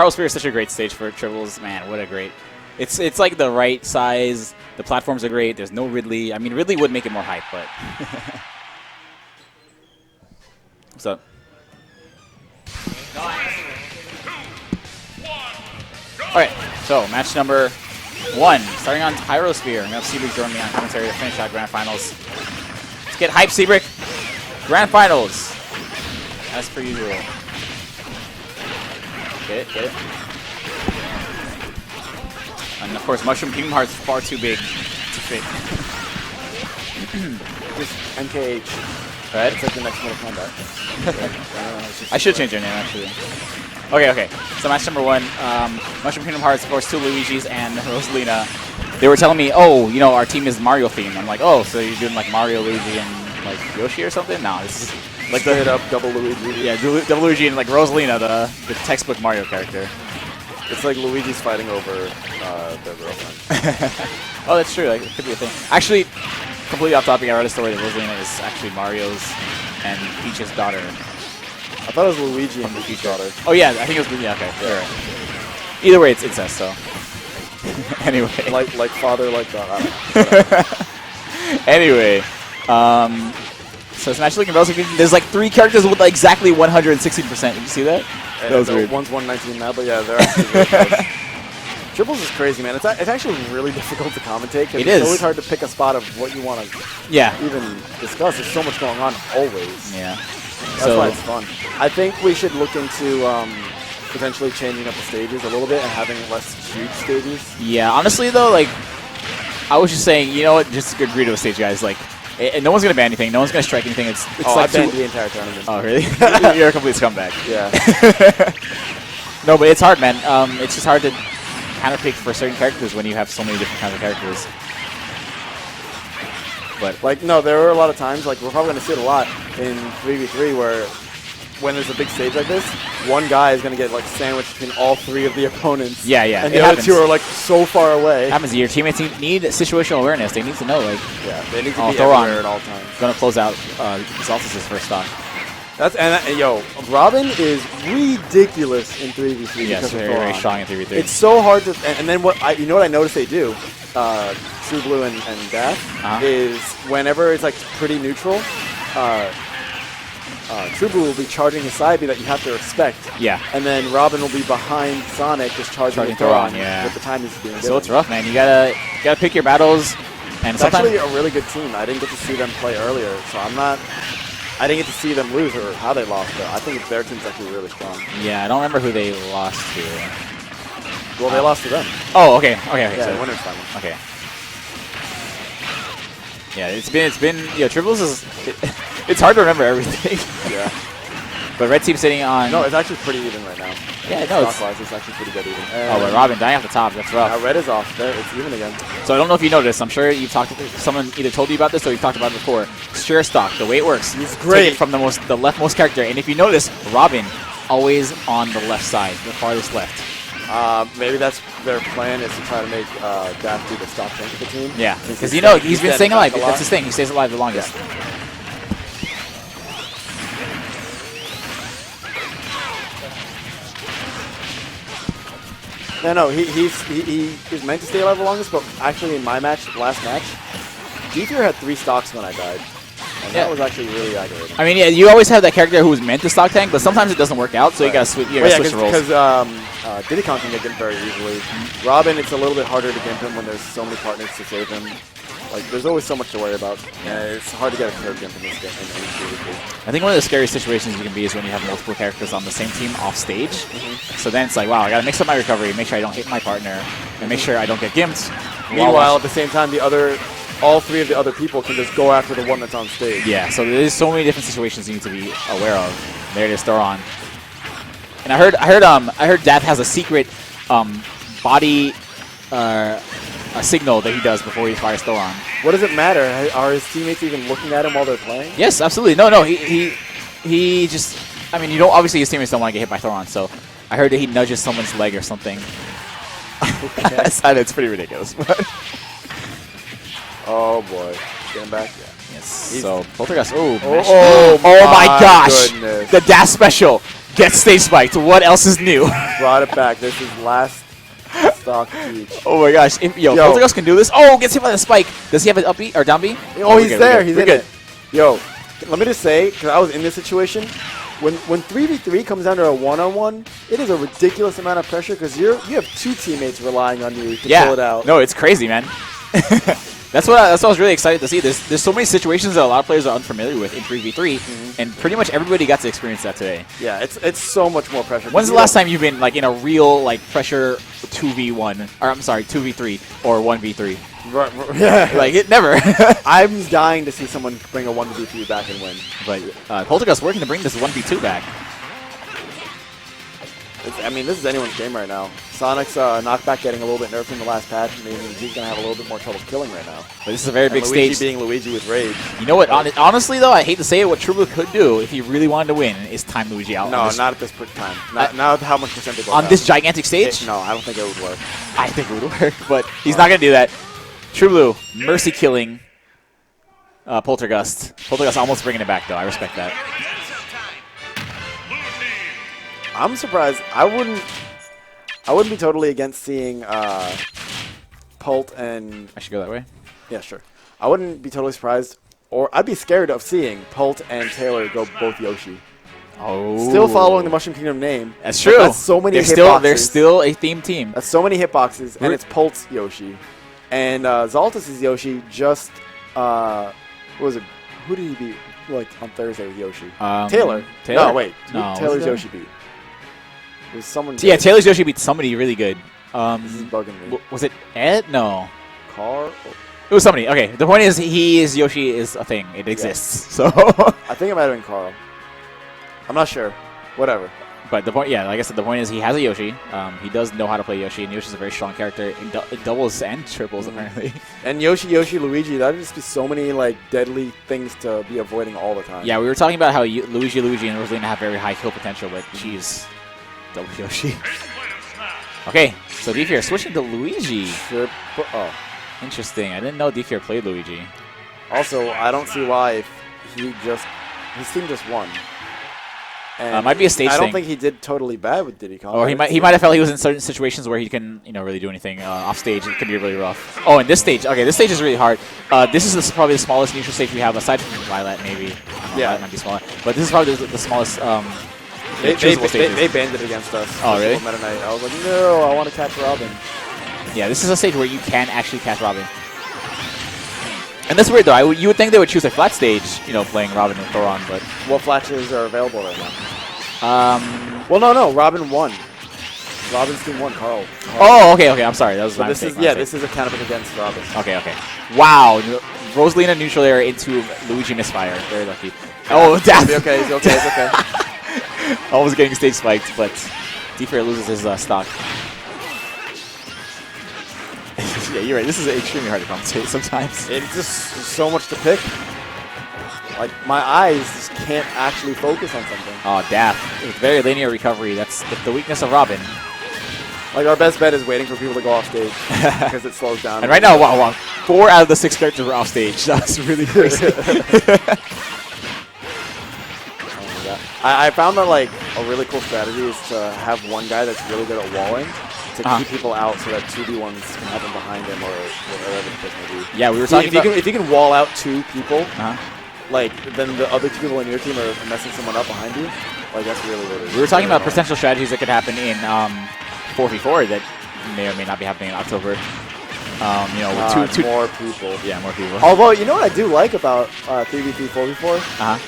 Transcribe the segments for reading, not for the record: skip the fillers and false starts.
Carlsphere is such a great stage for triples. Man, what a great. It's like the right size. The platforms are great. There's no Ridley. I mean, Ridley would make it more hype, but. What's up? All right, so match number 1, starting on Tyrosphere. I'm going to have Seabrick join me on commentary to finish out Grand Finals. Let's get hype, Seabrick. Grand Finals, as per usual. Get it. And of course, Mushroom Kingdom Hearts is far too big to fit. Just MKH. Right? It's like the next Mortal Kombat. I should change your name, actually. Okay. So match number 1, Mushroom Kingdom Hearts, of course, 2 Luigis and Rosalina. They were telling me, oh, you know, our team is Mario themed. I'm like, oh, so you're doing like Mario, Luigi, and like Yoshi or something? No, this is like straight up double Luigi. Yeah, double Luigi and like Rosalina, the textbook Mario character. It's like Luigi's fighting over their girlfriend. Oh, that's true. Like, it could be a thing. Actually, completely off topic, I read a story that Rosalina is actually Mario's and Peach's daughter. I thought it was Luigi and Peach's daughter. Oh yeah, I think it was. Yeah, okay. Yeah. Right. Either way, it's incest. So anyway, like father, like daughter. Anyway, so it's actually looking relatively. There's like 3 characters with like exactly 116%. Did you see that? That was weird. One's 119 now, but yeah, they're actually really close. Triples is crazy, man. It's actually really difficult to commentate. It is. It's always hard to pick a spot of what you want to even discuss. There's so much going on always. Yeah. That's why it's fun. I think we should look into potentially changing up the stages a little bit and having less huge stages. Yeah, honestly though, like I was just saying, you know what? Just agree to a stage, guys. Like, no one's gonna ban anything. No one's gonna strike anything. It's like I banned the entire tournament. Oh, really? You're a complete scumbag. Yeah. No, but it's hard, man. It's just hard to counterpick for certain characters when you have so many different kinds of characters. But like, no, there were a lot of times, like, we're probably going to see it a lot in 3v3 where when there's a big stage like this, one guy is going to get, like, sandwiched between all 3 of the opponents. Yeah. And the other 2 are, like, so far away. It happens. Your teammates need situational awareness. They need to know, like... Yeah, they need to be everywhere at all times. Going to close out Xaltis' first stock. Yo, Robin is ridiculous in 3v3. Yes, very strong in 3v3. It's so hard to... And then you know what I noticed they do? True Blue and Daff is whenever it's like pretty neutral, True Blue will be charging his side B that you have to respect. Yeah. And then Robin will be behind Sonic just charging Throw-On with the time he's being given. So it's rough, man. You gotta pick your battles. And it's actually a really good team. I didn't get to see them play earlier, so I didn't get to see them lose or how they lost, but I think their team's actually really strong. Yeah, I don't remember who they lost to. Well, they lost to them. Oh, okay. Yeah, so winner's final. Okay. Yeah, it's been triples is it's hard to remember everything. Yeah. But red team's sitting on. No, it's actually pretty even right now. Yeah, no, it's actually pretty good even. Oh, but Robin dying off the top. That's rough. Now red is off. There, it's even again. So I don't know if you noticed. I'm sure you've talked to someone either told you about this or you've talked about it before. Sure stock, the way it works. He's great from the leftmost character, and if you notice, Robin always on the left side, the farthest left. Maybe that's their plan is to try to make Daff do the stock tank of the team. Yeah, because he's been staying alive. That's his thing. He stays alive the longest. Yeah. No, he is meant to stay alive the longest, but actually in my last match, G-Fear had 3 stocks when I died. And that was actually really aggravating. I mean, yeah, you always have that character who was meant to stock tank, but sometimes it doesn't work out, so you gotta switch roles. Because Diddy Kong can get gimped very easily. Robin, it's a little bit harder to gimp him when there's so many partners to save him. Like, there's always so much to worry about. And it's hard to get a clear gimp in this game. I think one of the scariest situations you can be is when you have multiple characters on the same team off stage. So then it's like, wow, I gotta mix up my recovery, make sure I don't hit my partner, and make sure I don't get gimped. Meanwhile, at the same time, all 3 of the other people can just go after the one that's on stage. Yeah, so there's so many different situations you need to be aware of. There it is, Throw-On. And I heard Daff has a secret body a signal that he does before he fires Throw-On. What does it matter? Are his teammates even looking at him while they're playing? Yes, absolutely. No, he just, I mean, obviously his teammates don't want to get hit by Throw-On, so I heard that he nudges someone's leg or something. It's pretty ridiculous. Oh boy, getting back. Yeah. Yes. So Poltergeist. Oh my my gosh! goodness. The dash special. Gets stage spiked. What else is new? Brought it back. This is last stock peach. Oh my gosh. Yo, Yo. Poltergust can do this. Oh, gets hit by the spike. Does he have an up B or down B? Oh, he's we're good, there. we're good, He's we're in good. it. Yo, let me just say, because I was in this situation, when 3v3 comes down to a one-on-one, it is a ridiculous amount of pressure because you have 2 teammates relying on you to pull it out. No, it's crazy, man. That's what I was really excited to see. There's so many situations that a lot of players are unfamiliar with in 3v3, and pretty much everybody got to experience that today. Yeah, it's so much more pressure. When's the last time you've been like in a real like pressure 2v1, or I'm sorry, 2v3 or 1v3? Yeah, Like it never. I'm dying to see someone bring a 1v3 back and win. But Poltergust working to bring this 1v2 back. I mean, this is anyone's game right now. Sonic's knockback getting a little bit nerfed from the last patch, meaning he's going to have a little bit more trouble killing right now. But this is a very big Luigi stage. being Luigi with Rage. You know what? Honestly, though, I hate to say it, what True could do if he really wanted to win is time Luigi out. No, not at this time. Not how much percentage on this gigantic stage. No, I don't think it would work. I think it would work, but he's not going to do that. True Blue, mercy killing Poltergust. Poltergust almost bringing it back, though. I respect that. I'm surprised. I wouldn't be totally against seeing Pult and... I should go that way. Yeah, sure. I wouldn't be totally surprised, or I'd be scared of seeing Pult and Taylor go both Yoshi. Oh. Still following the Mushroom Kingdom name. That's true. That's so many They're still a theme team. That's so many hitboxes, and it's Pult's Yoshi. And Zaltis' Yoshi just... what was it? Who did he beat like on Thursday with Yoshi? Taylor. No, wait. No, Taylor's Yoshi beat. It was someone. Yeah, Taylor's Yoshi beat somebody really good. This is bugging me. Was it Ed? No. Carl? It was somebody. Okay, the point is Yoshi is a thing. It exists. So I think it might have been Carl. I'm not sure. Whatever. But the point, yeah, like I said, the point is he has a Yoshi. He does know how to play Yoshi, and Yoshi's a very strong character in doubles and triples, apparently. And Yoshi, Luigi, that would just be so many like deadly things to be avoiding all the time. Yeah, we were talking about how Luigi, and Rosalina have very high kill potential, but she's double Yoshi. Okay, so Defier switching to Luigi. Oh. Interesting. I didn't know Defier played Luigi. Also, I don't see why if his team just won. And might be a stage thing. I don't think he did totally bad with Diddy Kong. Or he might have felt he was in certain situations where he can really do anything off stage. It can be really rough. Oh, and this stage. Okay, this stage is really hard. This is probably the smallest neutral stage we have aside from Violet, maybe. Yeah, Violet might be smaller, but this is probably the smallest. They banned it against us. Oh, really? Meta Knight. I was like, no, I want to catch Robin. Yeah, this is a stage where you can actually catch Robin. And that's weird, though. You would think they would choose a flat stage, playing Robin and Thoron, but... What flashes are available right now? Well, no. Robin won. Robin's team won, Carl. Oh, okay. I'm sorry. That was my mistake. This is a counter against Robin. Okay. Wow. Rosalina neutral air into Luigi misfire. Very lucky. Oh, death. He's okay. He's okay. Almost getting stage spiked, but Defier loses his stock. Yeah, you're right. This is extremely hard to commentate sometimes. It's just so much to pick. Like, my eyes just can't actually focus on something. Oh, Daff. It's very linear recovery. That's the weakness of Robin. Like, our best bet is waiting for people to go off stage because it slows down. And right now, wow, 4 out of the 6 characters were off stage. That's really crazy. I found that, like, a really cool strategy is to have one guy that's really good at walling to keep people out so that 2v1s can happen behind him or whatever the case may be. Yeah, we were talking about... If you can wall out 2 people, like, then the other 2 people in your team are messing someone up behind you. Like, that's really, really We were talking about potential strategies that could happen in 4v4 that may or may not be happening in October. With two more people. Yeah, more people. Although, you know what I do like about 3v3, 4v4?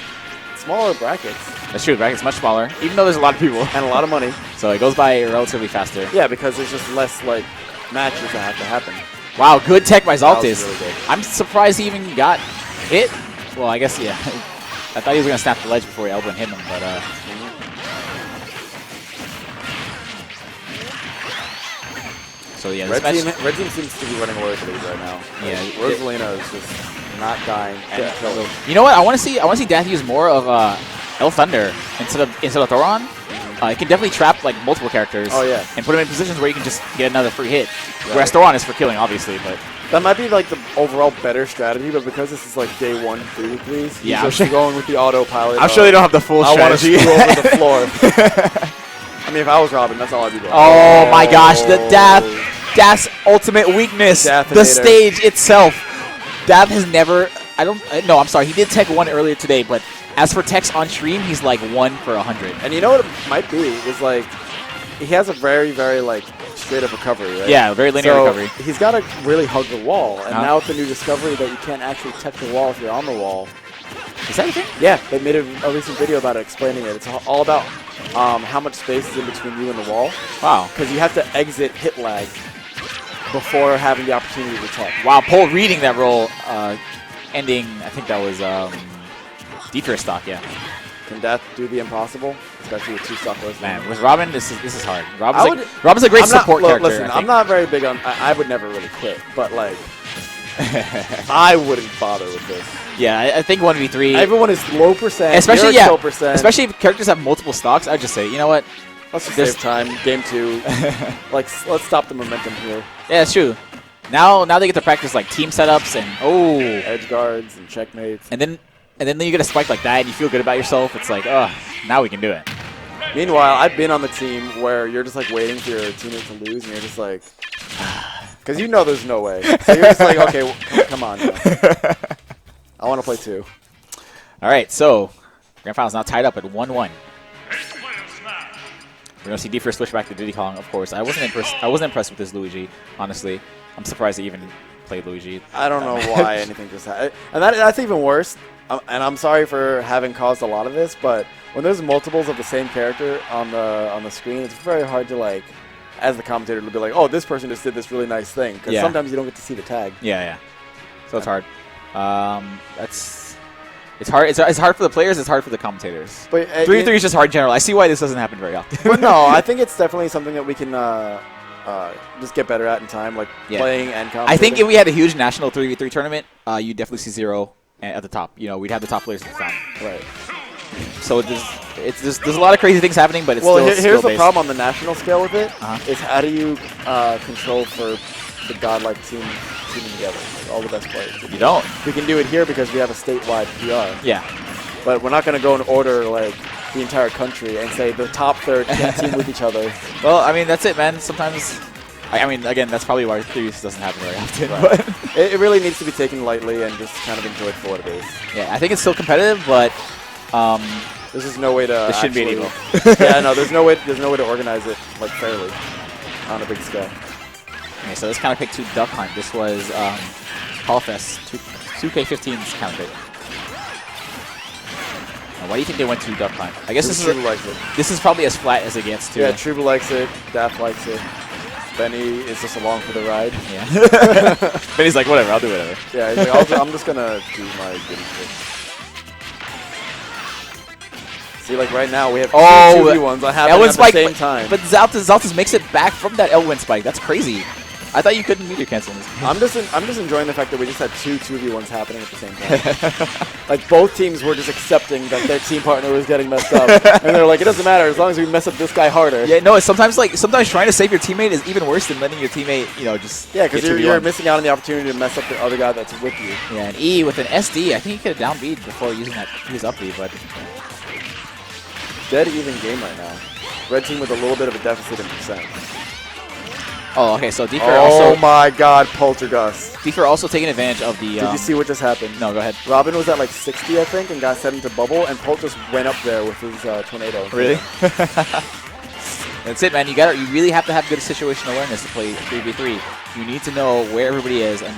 Smaller brackets. That's true, brackets much smaller, even though there's a lot of people. And a lot of money. So it goes by relatively faster. Yeah, because there's just less, like, matches that have to happen. Wow, good tech by Zaltis. Really good. I'm surprised he even got hit. Well, I guess, yeah. I thought he was going to snap the ledge before he elbow and hit him, but... So, yeah, this Red team seems to be running away with the lead right now. Yeah. Rosalina is just not dying and killing. You know what? I want to see Dath use more of El Thunder instead of Thoron. it can definitely trap like multiple characters. Oh, yeah. And put them in positions where you can just get another free hit. Whereas Thoron is for killing, obviously, but That might be like the overall better strategy, but because this is like day 1 3v3s, Yeah, I'm just going with the autopilot. I'm sure they don't have the full I want to strategy. screw over the floor. I mean, if I was Robin, that's all I'd be doing. Oh my gosh, the Daph's ultimate weakness, the Daphinator. stage itself. Daph has never, no, I'm sorry, he did tech 1 earlier today, but as for techs on stream, he's like 1 for 100. And you know what it might be? Is like, he has a very, very like straight up recovery, right? Yeah, very linear so recovery. He's got to really hug the wall. And now with the new discovery that you can't actually tech the wall if you're on the wall. Is that a thing? Yeah, they made a recent video about it explaining it. It's all about how much space is in between you and the wall. Wow. Because you have to exit hit lag before having the opportunity to tech. Wow, Pole reading that roll, ending, I think that was D-Fair stock, yeah. Can Death do the impossible? Especially with 2 stock lists. Man, with Robin, this is hard. Robin's a great support character. Listen, I'm not very big on. I would never really quit, but like, I wouldn't bother with this. Yeah, I think 1v3. Everyone is low percent. Especially you're at 12%. especially if characters have multiple stocks. I'd just say, you know what? Let's just save time. Game 2. Like, let's stop the momentum here. Yeah, it's true. Now they get to practice like team setups and Edge guards and checkmates. and then you get a spike like that and you feel good about yourself. It's like, oh, now we can do it. Meanwhile, I've been on the team where you're just like waiting for your teammate to lose, and you're just like, because you know there's no way. So you're just like, okay, well, come on. Now. I want to play 2. All right, so Grand Finals now tied up at 1-1. We're gonna see D-Fair switch back to Diddy Kong, of course. I wasn't impressed with this Luigi, honestly. I'm surprised he even played Luigi. I don't know why anything just happened. And that's even worse. And I'm sorry for having caused a lot of this, but when there's multiples of the same character on the screen, it's very hard to, like, as the commentator, to be like, oh, this person just did this really nice thing. Because sometimes you don't get to see the tag. Yeah. So it's hard. It's hard. It's hard for the players. It's hard for the commentators. But 3v3 is just hard in general. I see why this doesn't happen very often. But no, I think it's definitely something that we can just get better at in time, like playing and commentating. I think if we had a huge national 3v3 tournament, you'd definitely see 0 at the top. You know, we'd have the top players at the top. Right. So there's a lot of crazy things happening, but it's here's still the problem on the national scale with it is how do you control for the godlike teaming together, like all the best players. You don't. We can do it here because we have a statewide PR. Yeah. But we're not going to go and order like the entire country and say the top third can't team with each other. Well, I mean, that's it, man. Sometimes, I mean, again, that's probably why 3s doesn't happen very often. Right. But it really needs to be taken lightly and just kind of enjoyed for what it is. Yeah, I think it's still competitive, but this is no way to. This shouldn't be illegal. Yeah, no, there's no way to organize it like fairly on a big scale. Okay, so this kind of pick 2 Duck Hunt. This was Callfest 2K15's kind of pick. Now, why do you think they went to Duck Hunt? I guess this is probably as flat as it gets too. Yeah, Truba likes it. Daft likes it. Benny is just along for the ride. Yeah. Benny's like, whatever, I'll do whatever. Yeah, he's like, I'm just gonna do my goodie trick. See, like right now we have 2 2v1s happening at the same time. But Zaltas makes it back from that L-Win spike. That's crazy. I thought you couldn't meter cancel this. I'm just enjoying the fact that we just had 2 2v1s happening at the same time. Like both teams were just accepting that their team partner was getting messed up, and they're like, it doesn't matter as long as we mess up this guy harder. Yeah, no. Sometimes trying to save your teammate is even worse than letting your teamate, just because you're missing out on the opportunity to mess up the other guy that's with you. Yeah, and E with an SD, I think he could have down B'd before using his up B, but dead even game right now. Red team with a little bit of a deficit in percent. Oh, okay, so D-Fair also... Oh my god, Poltergust. D-Fair also taking advantage of the... Did you see what just happened? No, go ahead. Robin was at like 60, I think, and got set into bubble, and Polt just went up there with his tornado. Really? That's it, man. You really have to have good situational awareness to play 3v3. You need to know where everybody is and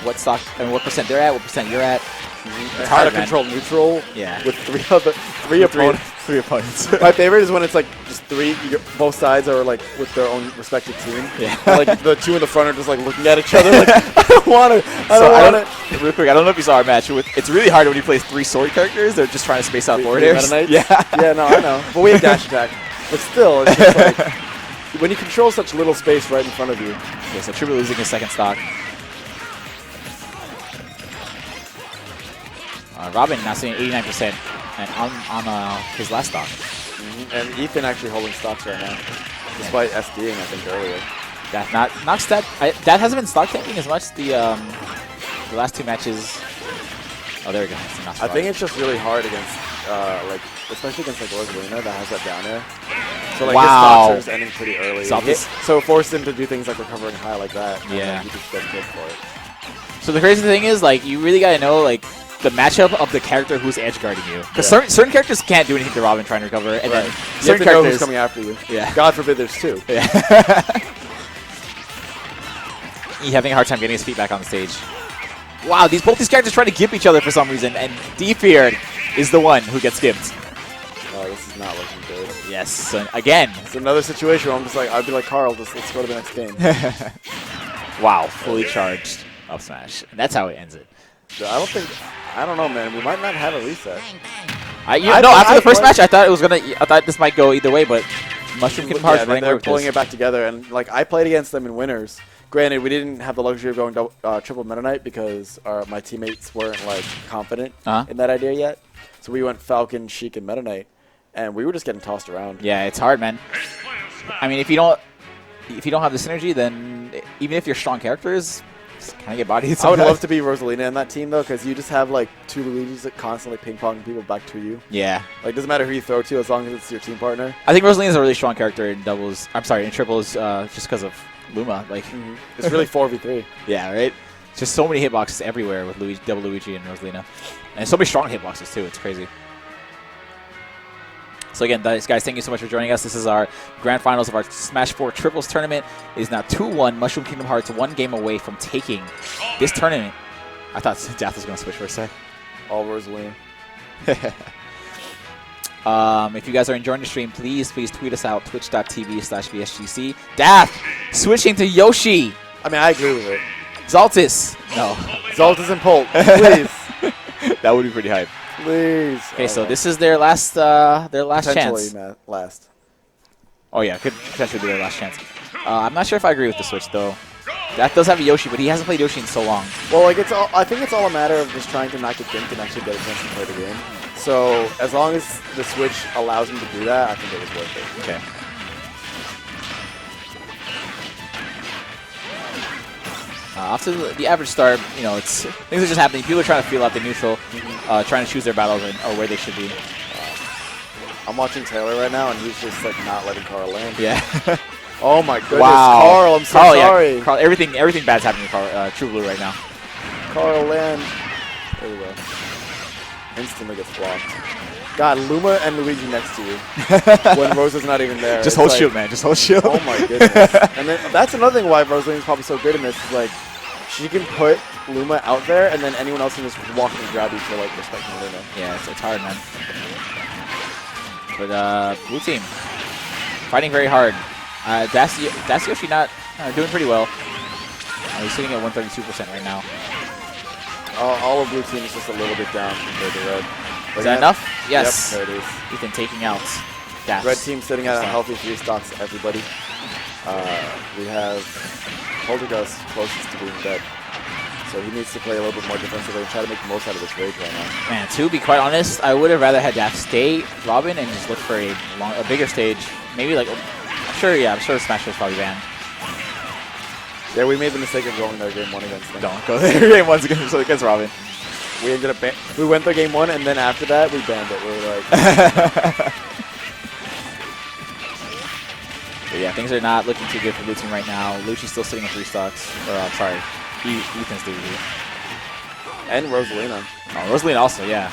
what stock and what percent they're at, what percent you're at. It's hard to control neutral with three opponents. 3 opponents. My favorite is when it's like just 3, both sides are like with their own respective team. Yeah. And, like the 2 in the front are just like looking at each other like, I don't want it. I don't want it. Real quick, I don't know if you saw our match. It's really hard when you play 3 sword characters. They're just trying to space out forward airs. Yeah. Yeah, no, I know. But we have dash attack. But still, it's just like, when you control such little space right in front of you. Okay, so Truba losing his second stock. Robin now sitting at 89% and on his last stock. And Ethan actually holding stocks right now, despite SDing, I think, earlier. That not stat. That hasn't been stock tanking as much the last 2 matches. Oh, there we go. I think it's just really hard against, like, especially against like Rosalina that has that down air. So like his stocks are ending pretty early. So it forced him to do things like recovering high like that. Yeah. And he just gets killed for it. So the crazy thing is, like, you really gotta know, like, the matchup of the character who's edge guarding you. Because certain characters can't do anything to Robin trying to recover, and then certain you have to know characters who's coming after you. Yeah. God forbid there's 2. Yeah. He's having a hard time getting his feet back on the stage. Wow, both these characters trying to gimp each other for some reason, and D-Feared is the one who gets gimped. Oh, this is not looking good. Yes, so again. It's another situation where I'm just like, I'd be like, Carl, let's go to the next game. Wow, fully charged up smash. And that's how it ends it. I don't know, man. We might not have a reset. After the first match, I thought this might go either way, but Mushroom Kingdom Hearts running they're pulling it back together, and like I played against them in winners. Granted, we didn't have the luxury of going triple Meta Knight because my teammates weren't like confident in that idea yet. So we went Falcon, Sheik, and Meta Knight, and we were just getting tossed around. Yeah, it's hard, man. I mean, if you don't have the synergy, then even if you're strong characters, just kind of get bodied. I would love to be Rosalina in that team though, because you just have like 2 Luigis that constantly ping-ponging people back to you. Yeah. Like, doesn't matter who you throw to as long as it's your team partner. I think Rosalina is a really strong character in doubles. I'm sorry, in triples, just because of Luma. Like, it's really 4v3. Yeah, right. Just so many hitboxes everywhere with double Luigi and Rosalina, and so many strong hitboxes too. It's crazy. So again, guys, thank you so much for joining us. This is our grand finals of our Smash 4 Triples tournament. It is now 2-1. Mushroom Kingdom Hearts 1 game away from taking this tournament. I thought Death was going to switch for a sec. All Rosalina. If you guys are enjoying the stream, please tweet us out, twitch.tv/VSGC. Dath switching to Yoshi. I mean, I agree with it. Xaltis. No. Xaltis and Polt, please. That would be pretty hype. Please. Okay, so this is their last chance. Last. Oh yeah, could potentially be their last chance. I'm not sure if I agree with the switch though. That does have a Yoshi, but he hasn't played Yoshi in so long. Well, like I think it's all a matter of just trying to not get gimped and actually get a chance to play the game. So as long as the switch allows him to do that, I think it was worth it. Okay. After the average start, you know, things are just happening. People are trying to feel out the neutral, trying to choose their battles or where they should be. I'm watching Taylor right now, and he's just like not letting Carl land. Yeah. Oh my goodness, wow. Carl! I'm so sorry. Yeah. Carl, everything bad's happening to True Blue right now. Carl land. There we go. Instantly gets blocked. God, Luma and Luigi next to you when Rosa's not even there. Just hold shield, man. Just hold shield. Oh my goodness. And then that's another thing why Rosalina's probably so good in this is like she can put Luma out there and then anyone else can just walk and grab you for like respecting Luma. Yeah, it's hard, man. But blue team fighting very hard. That's Yoshi not doing pretty well. He's sitting at 132% right now. All of blue team is just a little bit down compared to red. Is that enough? Yes. Yep, there it is. Ethan taking out Das. Red team sitting at a healthy 3 stocks, everybody. We have Poltergust closest to being dead. So he needs to play a little bit more defensively and try to make the most out of this rage right now. Man, to be quite honest, I would have rather had Das stay Robin and just look for a bigger stage. Maybe like, I'm sure Smash was probably banned. Yeah, we made the mistake of going there game 1 against them. Don't go there game 1 against Robin. We ended up we went there game 1, and then after that, we banned it. We were like... But yeah, things are not looking too good for Blue Team right now. Lucci's still sitting at 3 stocks. Or, I'm sorry, Ethan's doing it. And Rosalina. Oh, Rosalina also, yeah.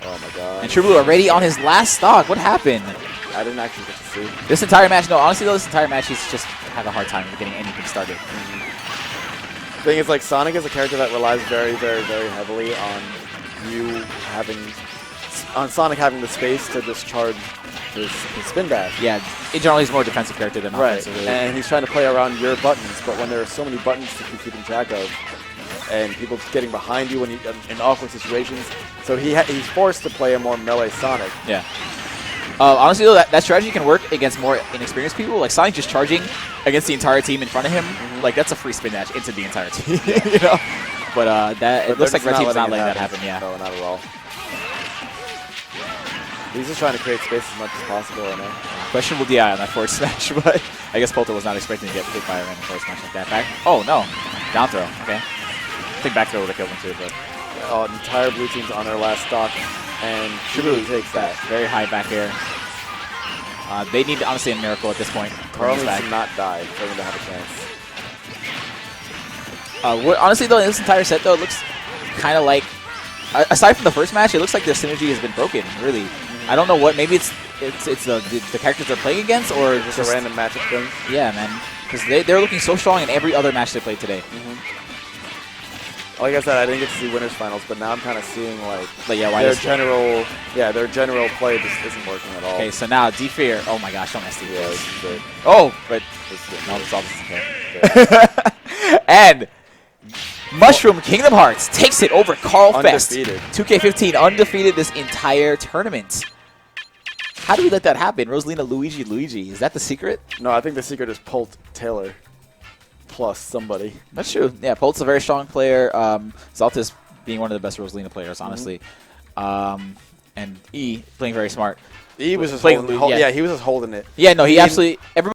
Oh my god. And True Blue already on his last stock. What happened? I didn't actually get to see. This entire match, no, honestly though, this entire match, he's just had a hard time getting anything started. The thing is, like, Sonic is a character that relies very, very, very heavily on Sonic having the space to discharge his spin dash. Yeah, in general, he's more defensive character than offensive. Right, and he's trying to play around your buttons, but when there are so many buttons to keep keeping track of, and people getting behind you in awkward situations, so he's forced to play a more melee Sonic. Yeah. Honestly, though, that strategy can work against more inexperienced people. Like Sonic just charging against the entire team in front of him, like that's a free spin dash into the entire team. You know, but it looks like Red Team's not letting that happen. Yeah, no, not at all. He's just trying to create space as much as possible right now. Questionable DI on that forward smash, but I guess Polter was not expecting to get hit by a random forward smash like that. Back. Oh, no. Down throw. Okay. I think back throw would have killed him too, but. Entire blue team's on their last stock, and Shibuya takes that. Very high back air. They need, honestly, a miracle at this point. Carl needs to not die for them to have a chance. Honestly, though, in this entire set, though, it looks kind of like, aside from the first match, it looks like their synergy has been broken, really. I don't know what, maybe it's the characters they're playing against, or just a random matchup thing. Yeah, man. Because they're looking so strong in every other match they played today. Like I said, I didn't get to see winners finals, but now I'm kind of seeing like why their general play just isn't working at all. Okay, so now D-Fear. Oh my gosh, don't mess D-Fear. Yeah, this is good. Oh, but no, it's all okay. And Mushroom Kingdom Hearts takes it over Carl Fest. Undefeated. 2K15 undefeated this entire tournament. How do we let that happen? Rosalina, Luigi. Is that the secret? No, I think the secret is Polt Taylor plus somebody. That's true. Yeah, Polt's a very strong player. Zaltis being one of the best Rosalina players, honestly. And E playing very smart. E was just playing, holding, he was just holding it. Yeah, no, he absolutely.